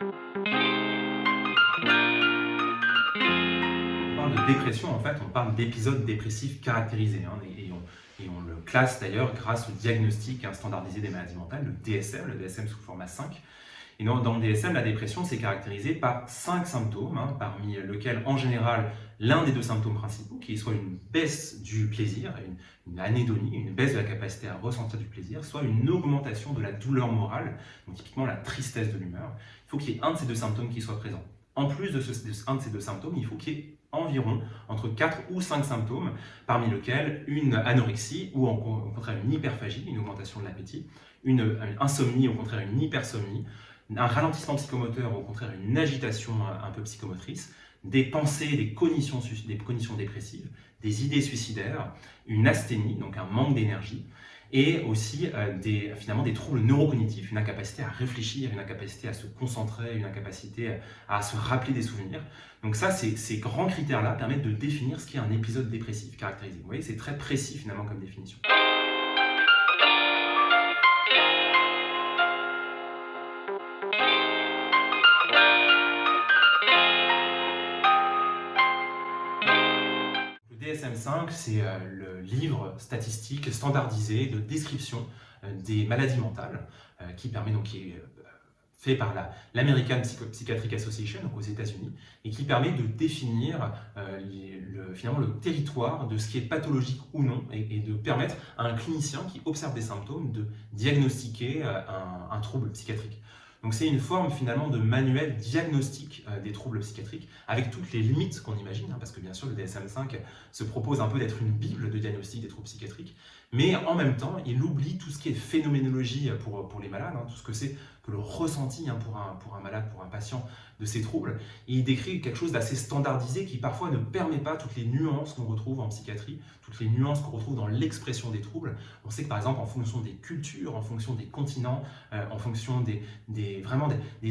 On parle de dépression, en fait, on parle d'épisodes dépressifs caractérisés, hein, et on le classe d'ailleurs grâce au diagnostic standardisé des maladies mentales, le DSM sous format 5. Et dans le DSM, la dépression, c'est caractérisé par 5 symptômes, hein, parmi lesquels, en général, l'un des deux symptômes principaux, qui est soit une baisse du plaisir, une anédonie, une baisse de la capacité à ressentir du plaisir, soit une augmentation de la douleur morale, donc typiquement la tristesse de l'humeur. Il faut qu'il y ait un de ces deux symptômes qui soit présent. En plus de un de ces deux symptômes, il faut qu'il y ait environ entre 4 ou 5 symptômes, parmi lesquels une anorexie ou au contraire une hyperphagie, une augmentation de l'appétit, une insomnie, au contraire une hypersomnie, un ralentissement psychomoteur, au contraire une agitation un peu psychomotrice, des pensées, des cognitions dépressives, des idées suicidaires, une asthénie, donc un manque d'énergie, et aussi finalement des troubles neurocognitifs, une incapacité à réfléchir, une incapacité à se concentrer, une incapacité à se rappeler des souvenirs. Donc ça, ces grands critères-là permettent de définir ce qu'est un épisode dépressif caractérisé. Vous voyez, c'est très précis finalement comme définition. Le DSM-5, c'est le livre statistique standardisé de description des maladies mentales, qui est fait par l'American Psychiatric Association, donc aux États-Unis, et qui permet de définir finalement le territoire de ce qui est pathologique ou non, et de permettre à un clinicien qui observe des symptômes de diagnostiquer un trouble psychiatrique. Donc c'est une forme finalement de manuel diagnostic des troubles psychiatriques, avec toutes les limites qu'on imagine, hein, parce que bien sûr le DSM-5 se propose un peu d'être une bible de diagnostic des troubles psychiatriques, mais en même temps il oublie tout ce qui est phénoménologie pour les malades, hein, tout ce que c'est que le ressenti, hein, pour un malade, pour un patient de ces troubles, et il décrit quelque chose d'assez standardisé qui parfois ne permet pas toutes les nuances qu'on retrouve en psychiatrie, toutes les nuances qu'on retrouve dans l'expression des troubles. On sait que par exemple en fonction des cultures, en fonction des continents, en fonction des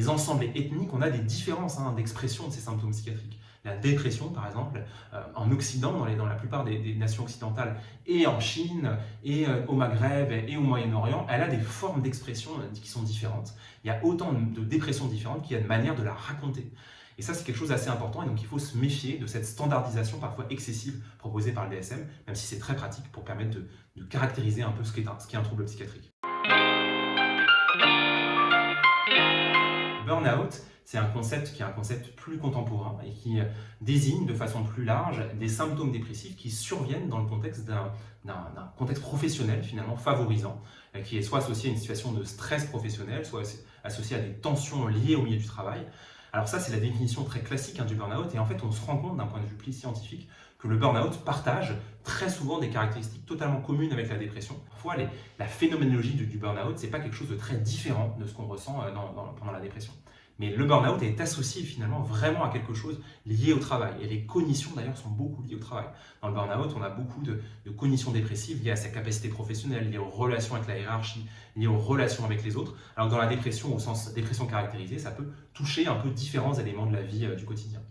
ensembles ethniques, on a des différences, hein, d'expression de ces symptômes psychiatriques. La dépression, par exemple, en Occident, dans la plupart des nations occidentales, et en Chine, et au Maghreb, et au Moyen-Orient, elle a des formes d'expression qui sont différentes. Il y a autant de dépressions différentes qu'il y a de manières de la raconter. Et ça, c'est quelque chose d'assez important, et donc il faut se méfier de cette standardisation parfois excessive proposée par le DSM, même si c'est très pratique pour permettre de caractériser un peu ce qu'est un trouble psychiatrique. Burnout, c'est un concept qui est un concept plus contemporain et qui désigne de façon plus large des symptômes dépressifs qui surviennent dans le contexte d'un contexte professionnel finalement favorisant, qui est soit associé à une situation de stress professionnel, soit associé à des tensions liées au milieu du travail. Alors ça, c'est la définition très classique, hein, du burn-out, et en fait, on se rend compte d'un point de vue plus scientifique que le burn-out partage très souvent des caractéristiques totalement communes avec la dépression. Parfois, la phénoménologie du burn-out, c'est pas quelque chose de très différent de ce qu'on ressent pendant la dépression. Mais le burn-out est associé finalement vraiment à quelque chose lié au travail. Et les cognitions d'ailleurs sont beaucoup liées au travail. Dans le burn-out, on a beaucoup de cognitions dépressives liées à sa capacité professionnelle, liées aux relations avec la hiérarchie, liées aux relations avec les autres. Alors que dans la dépression, au sens dépression caractérisée, ça peut toucher un peu différents éléments de la vie du quotidien.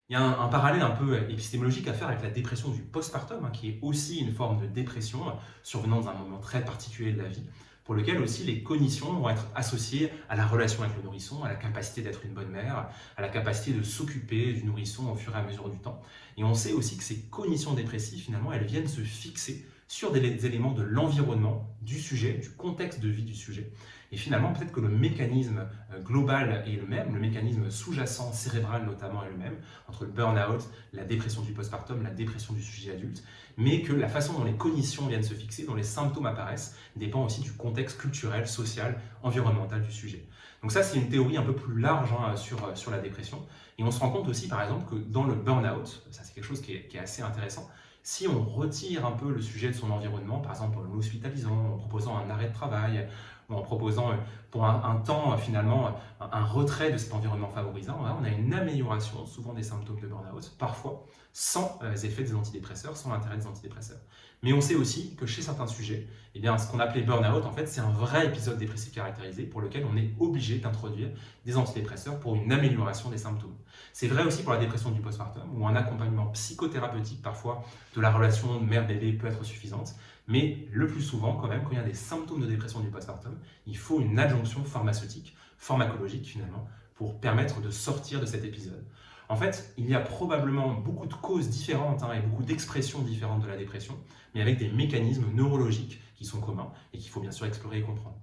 Il y a un parallèle un peu épistémologique à faire avec la dépression du postpartum, hein, qui est aussi une forme de dépression survenant dans un moment très particulier de la vie, pour lequel aussi les cognitions vont être associées à la relation avec le nourrisson, à la capacité d'être une bonne mère, à la capacité de s'occuper du nourrisson au fur et à mesure du temps. Et on sait aussi que ces cognitions dépressives, finalement, elles viennent se fixer sur des éléments de l'environnement, du sujet, du contexte de vie du sujet. Et finalement, peut-être que le mécanisme global est le même, le mécanisme sous-jacent, cérébral notamment, est le même, entre le burn-out, la dépression du postpartum, la dépression du sujet adulte, mais que la façon dont les cognitions viennent se fixer, dont les symptômes apparaissent, dépend aussi du contexte culturel, social, environnemental du sujet. Donc ça, c'est une théorie un peu plus large, hein, sur la dépression. Et on se rend compte aussi, par exemple, que dans le burn-out, ça c'est quelque chose qui est assez intéressant, si on retire un peu le sujet de son environnement, par exemple en l'hospitalisant, en proposant un arrêt de travail, ou en proposant pour un temps finalement un retrait de cet environnement favorisant, on a une amélioration souvent des symptômes de burn-out, parfois sans effet des antidépresseurs, sans l'intérêt des antidépresseurs. Mais on sait aussi que chez certains sujets, eh bien, ce qu'on appelait burn-out, en fait, c'est un vrai épisode dépressif caractérisé pour lequel on est obligé d'introduire des antidépresseurs pour une amélioration des symptômes. C'est vrai aussi pour la dépression du postpartum, où un accompagnement psychothérapeutique parfois de la relation mère-bébé peut être suffisante, Mais le plus souvent, quand même, quand il y a des symptômes de dépression du postpartum, il faut une adjonction pharmaceutique, pharmacologique finalement, pour permettre de sortir de cet épisode. En fait, il y a probablement beaucoup de causes différentes et beaucoup d'expressions différentes de la dépression, mais avec des mécanismes neurologiques qui sont communs et qu'il faut bien sûr explorer et comprendre.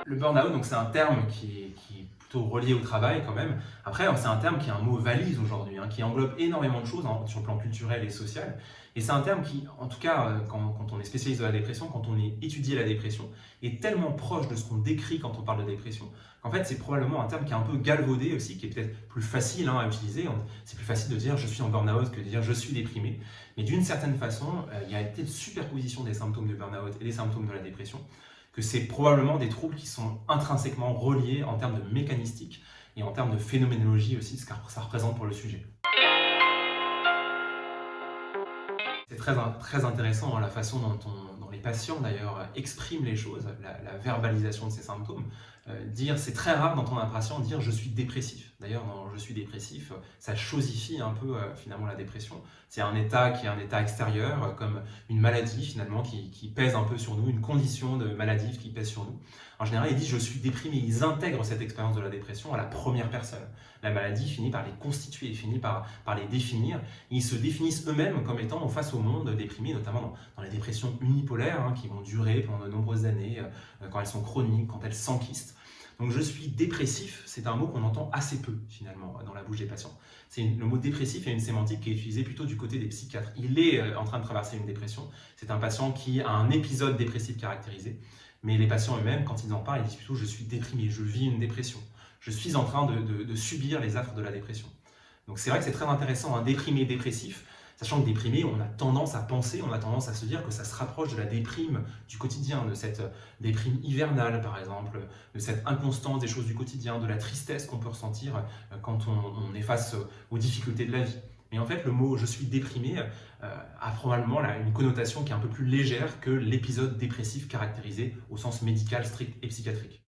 Le burn-out, donc c'est un terme qui est plutôt relié au travail quand même. Après, c'est un terme qui est un mot valise aujourd'hui, qui englobe énormément de choses sur le plan culturel et social. Et c'est un terme qui, en tout cas, quand on est spécialiste de la dépression, quand on est étudié la dépression, est tellement proche de ce qu'on décrit quand on parle de dépression, qu'en fait, c'est probablement un terme qui est un peu galvaudé aussi, qui est peut-être plus facile à utiliser. C'est plus facile de dire je suis en burn-out que de dire je suis déprimé. Mais d'une certaine façon, il y a une telle superposition des symptômes de burn-out et des symptômes de la dépression que c'est probablement des troubles qui sont intrinsèquement reliés en termes de mécanistique et en termes de phénoménologie aussi, ce que ça représente pour le sujet. C'est très intéressant la façon dont les patients d'ailleurs expriment les choses, la verbalisation de ces symptômes. C'est très rare d'entendre un patient dire je suis dépressif. D'ailleurs, dans je suis dépressif, ça chosifie un peu finalement la dépression. C'est un état qui est un état extérieur, comme une maladie finalement qui pèse un peu sur nous, une condition de maladie qui pèse sur nous. En général, ils disent je suis déprimé, ils intègrent cette expérience de la dépression à la première personne. La maladie finit par les constituer, finit par les définir. Ils se définissent eux-mêmes comme étant face au monde déprimé, notamment dans les dépressions unipolaires qui vont durer pendant de nombreuses années, quand elles sont chroniques, quand elles s'enquistent. Donc je suis dépressif, c'est un mot qu'on entend assez peu finalement dans la bouche des patients. Le mot dépressif est une sémantique qui est utilisée plutôt du côté des psychiatres. Il est en train de traverser une dépression, c'est un patient qui a un épisode dépressif caractérisé, mais les patients eux-mêmes, quand ils en parlent, ils disent plutôt je suis déprimé, je vis une dépression, je suis en train de subir les affres de la dépression. Donc c'est vrai que c'est très intéressant, un déprimé dépressif, sachant que déprimé, on a tendance à penser, on a tendance à se dire que ça se rapproche de la déprime du quotidien, de cette déprime hivernale par exemple, de cette inconstance des choses du quotidien, de la tristesse qu'on peut ressentir quand on est face aux difficultés de la vie. Mais en fait, le mot « je suis déprimé » a probablement une connotation qui est un peu plus légère que l'épisode dépressif caractérisé au sens médical strict et psychiatrique.